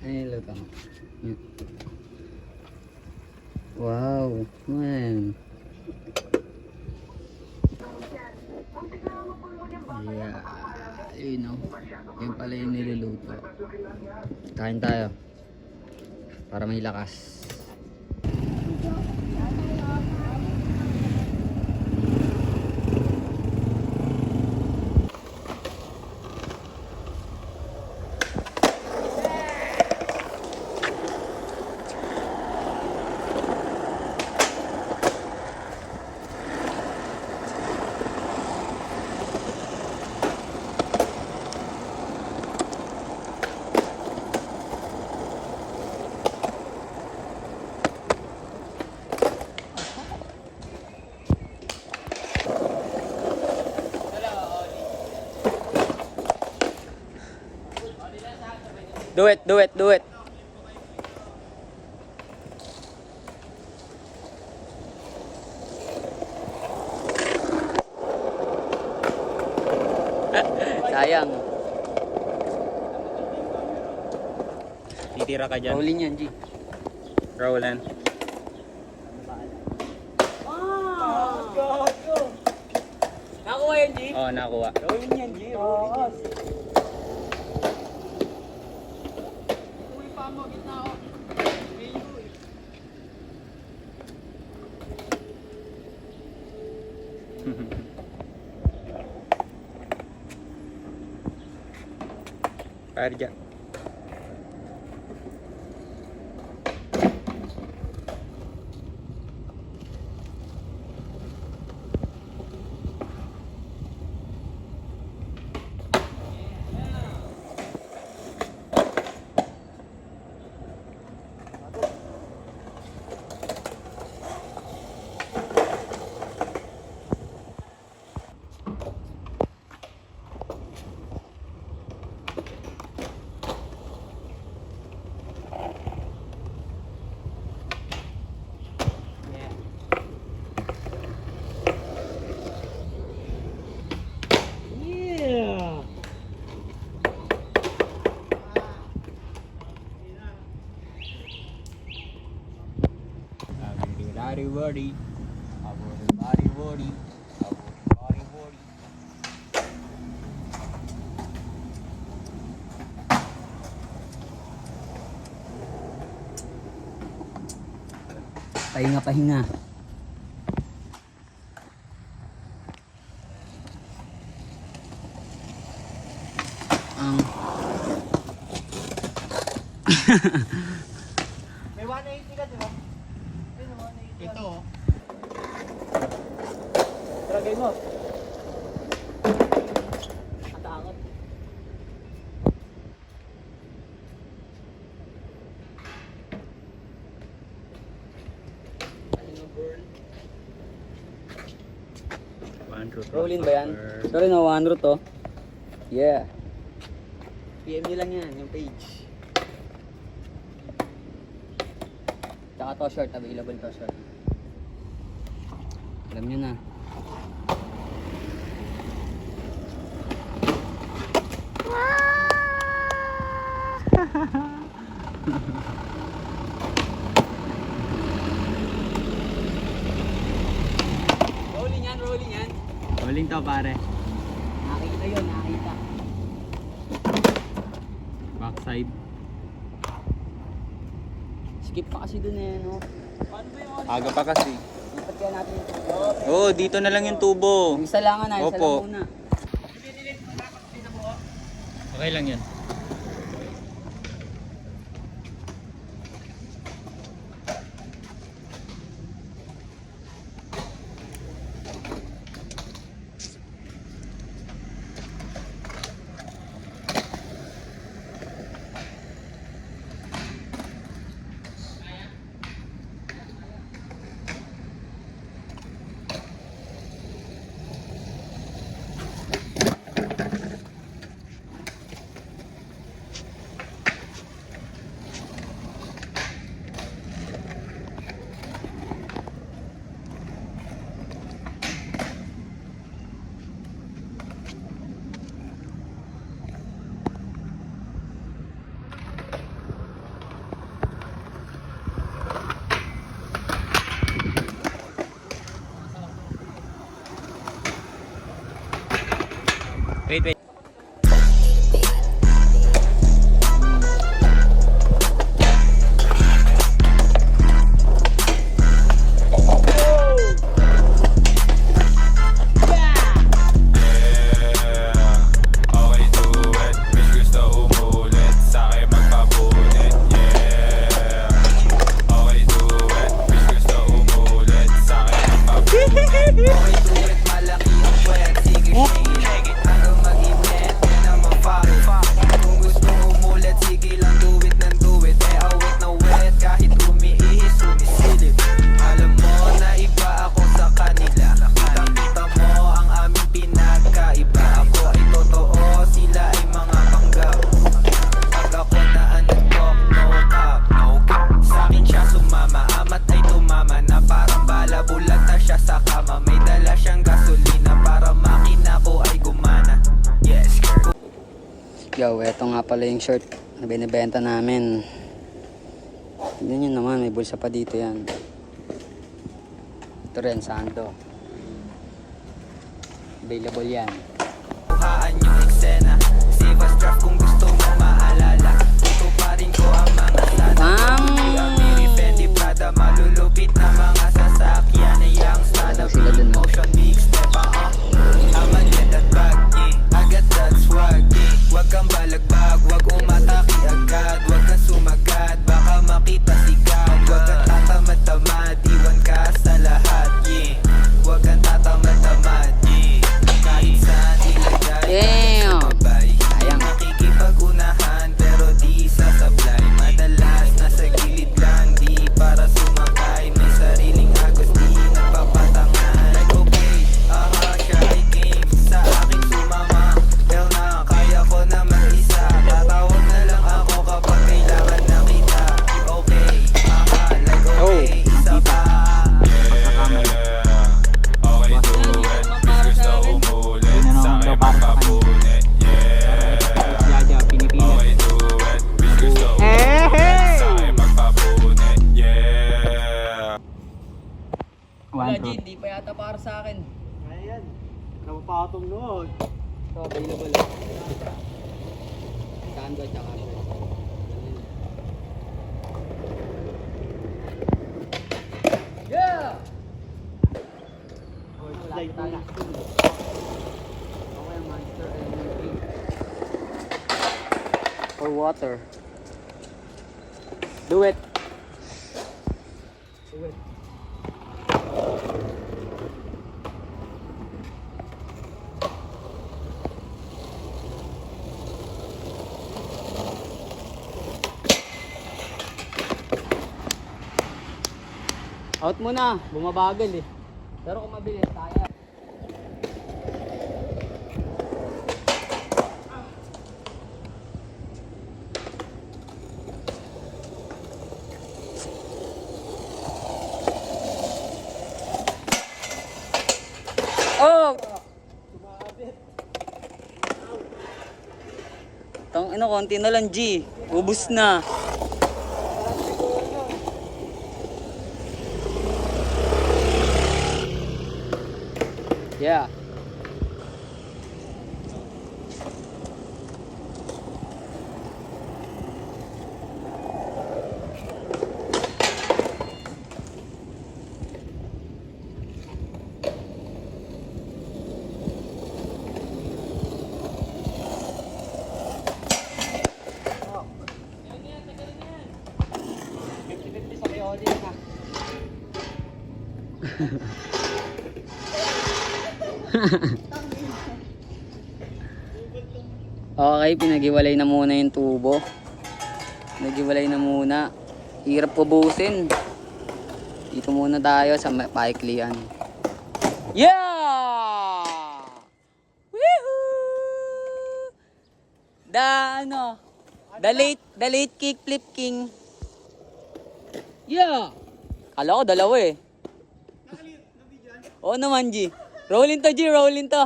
Ay, luto. Wow, man. Yeah, yun know. Yun pala yung niluluto. Kain tayo. Para may lakas. Do it, do it, do it. Sayang. Titira ka dyan. Rolling yan, G. Rolling. Nakuha yan, G. Oo, nakuha. Rolling yan, G. Rolling yan. Fire dyan. Everybody, everybody, everybody, everybody. Pahinga, pahinga. May 180 ka, di ba? Ito, oh. Tragay mo. Ataangat. Rolling ba yan? Sorry no, 100 to. Yeah. PM nyo lang yan, yung page. Tsaka to short, available to short. Alam nyo na. Rolling yan, rolling yan. Rolling to pare. Nakita yun, nakita. Backside. Skip pa kasi dun eh, no? Aga pa kasi. Lipat kaya natin yung tubo. Oo, dito na lang yung tubo. Yung isa lang na, isa Opo. lang muna. Okay lang yun. Yo, eto nga pala yung shirt na binibenta namin. Tignan nyo naman, may bulsa pa dito yan. Ito rin, saan to? Available yan. Buhaan yung eksena. Save as draft kung gusto mo maalala. Ito pa rin ko ang mga Bang! Amiri, Fendi, Prada, malulupit na mga sasakyan. Yang sana Sila dun, no? motion, big step, Aman yan at bag, agad that swag, Wag kang balagbag, wag umatake agad. Wag kang sumagat, baka makita sikat. Wag kang tatamad-tamad, iwan ka sa lahat, Wag kang tatamad-tamad, kahit saan ilagay. Damn! Sayang. Nakikipag-unahan pero di sasablay. Madalas nasa gilid lang, di para sumakay. May sariling agos, di nagpapatangan. Like okay, siya ay game, sa akin sumama. Hell na, kaya ko na mag-isa. Tatawag na lang ako kapag kailangan na kita. Okay, like okay, isa pa. Hindi na naman daw para sa kanya. Jaja, pinipilit. Wala, One, two. G, di pa yata para sa akin. Ayan. Napapatong noon. Ito, available. Sando at saka shirt. Yeah! Like tayo. na. Okay, Monster Energy. Or water. Do it. Out muna, bumabagal eh. Pero kung mabilis, kaya. Oh! Tang ina, konti na lang, G. Ubus na. Yeah. Okay, pinagiwalay na muna yung tubo. Pinagiwalay na muna. Hirap pubusin. Dito muna tayo sa paiklian. Yeah! Woohoo! The late kickflip king. Yeah! Kala ko dalawa eh. Oo naman, G. Rollin to, G. Rollin to.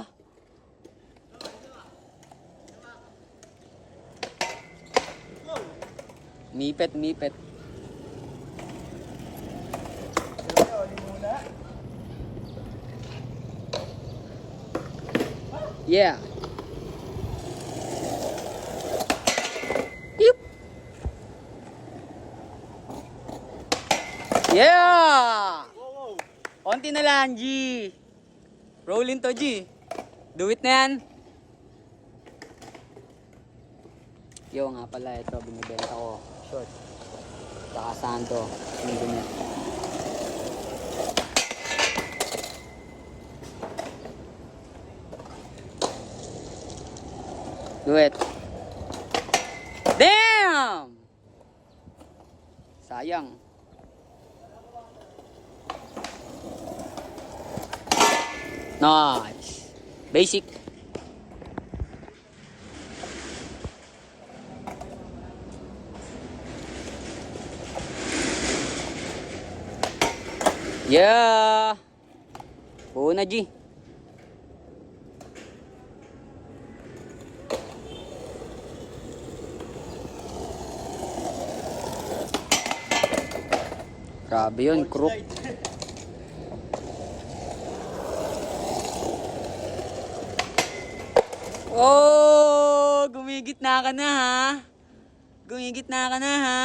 Mipet, mipet. Yeah. Yup. Yeah. Konti na lang, G. Rollin to, G. Do it na yan. Yo nga pala, ito binibenta ko. Short. Saka santo. Yung ganyan. Do it. Damn! Sayang. Nice. Basic. Yeah. Una, G. Grabe yun, crook. Oh, gumigit na ka na ha. Gumigit na ka na ha.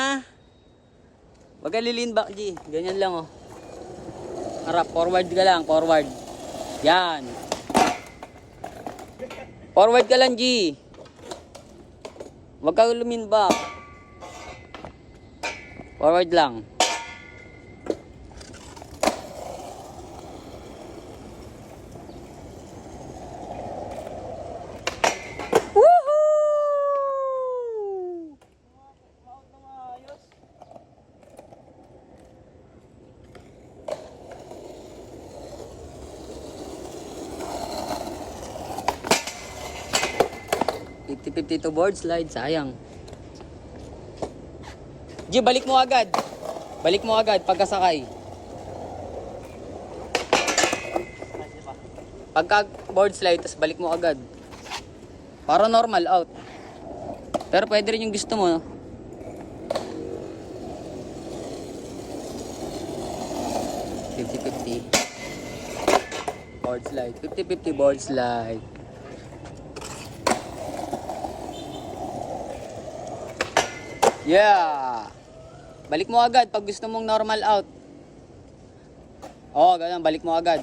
Wag ka lilin back, G. Ganyan lang oh. Harap, forward ka lang, forward. Yan. Forward ka lang, G. Wag ka lumin back. Forward lang. Woohoo! $50-52 board slide, sayang. G, balik mo agad. Balik mo agad pagkasakay. Pagka board slide, tas balik mo agad. Para normal out. Pero pwede rin yung gusto mo, no? $50-50 board slide. $50-50 board slide. Yeah. Balik mo agad pag gusto mong normal out. Oo, ganun. Balik mo agad.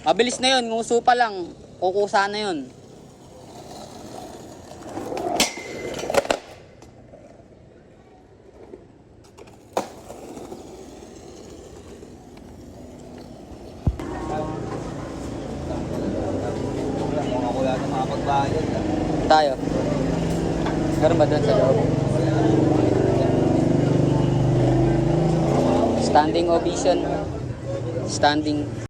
Mabilis na yun. Nguso pa lang. Kukusa na yun. Kung ako yata makapagbayad. Tayo. Meron ba doon sa loob? Standing ovation. Standing.